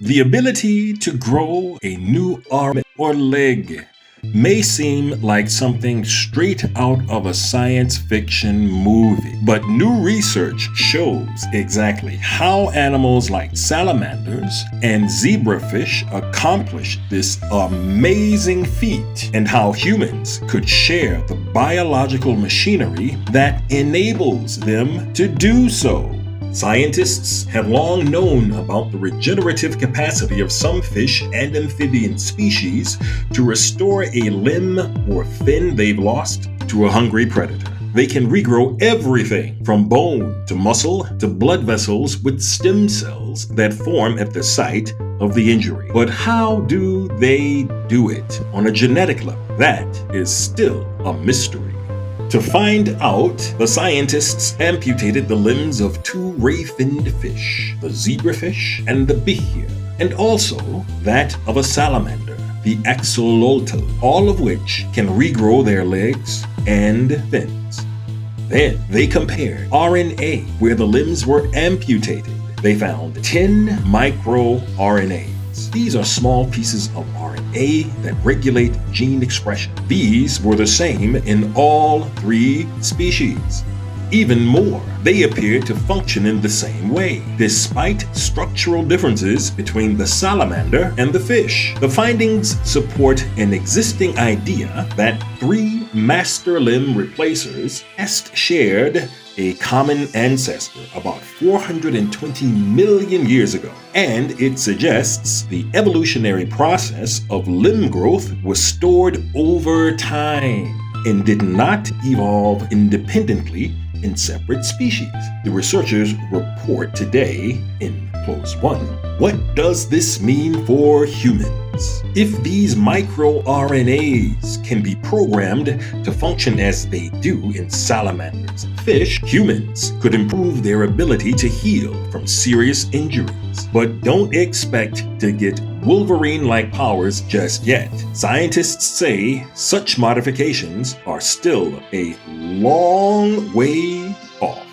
The ability to grow a new arm or leg may seem like something straight out of a science fiction movie, but new research shows exactly how animals like salamanders and zebrafish accomplish this amazing feat, and how humans could share the biological machinery that enables them to do so. Scientists have long known about the regenerative capacity of some fish and amphibian species to restore a limb or fin they've lost to a hungry predator. They can regrow everything from bone to muscle to blood vessels with stem cells that form at the site of the injury. But how do they do it on a genetic level? That is still a mystery. To find out, the scientists amputated the limbs of two ray-finned fish, the zebrafish and the bihir, and also that of a salamander, the axolotl, all of which can regrow their legs and fins. Then they compared RNA where the limbs were amputated. They found 10 microRNAs. These are small pieces of RNA that regulate gene expression. These were the same in all three species. Even more, they appeared to function in the same way, despite structural differences between the salamander and the fish. The findings support an existing idea that three master limb replacers shared a common ancestor about 420 million years ago, and it suggests the evolutionary process of limb growth was stored over time and did not evolve independently in separate species. The researchers report today in Close 1. What does this mean for humans? If these microRNAs can be programmed to function as they do in salamanders and fish, humans could improve their ability to heal from serious injuries. But don't expect to get Wolverine-like powers just yet. Scientists say such modifications are still a long way off.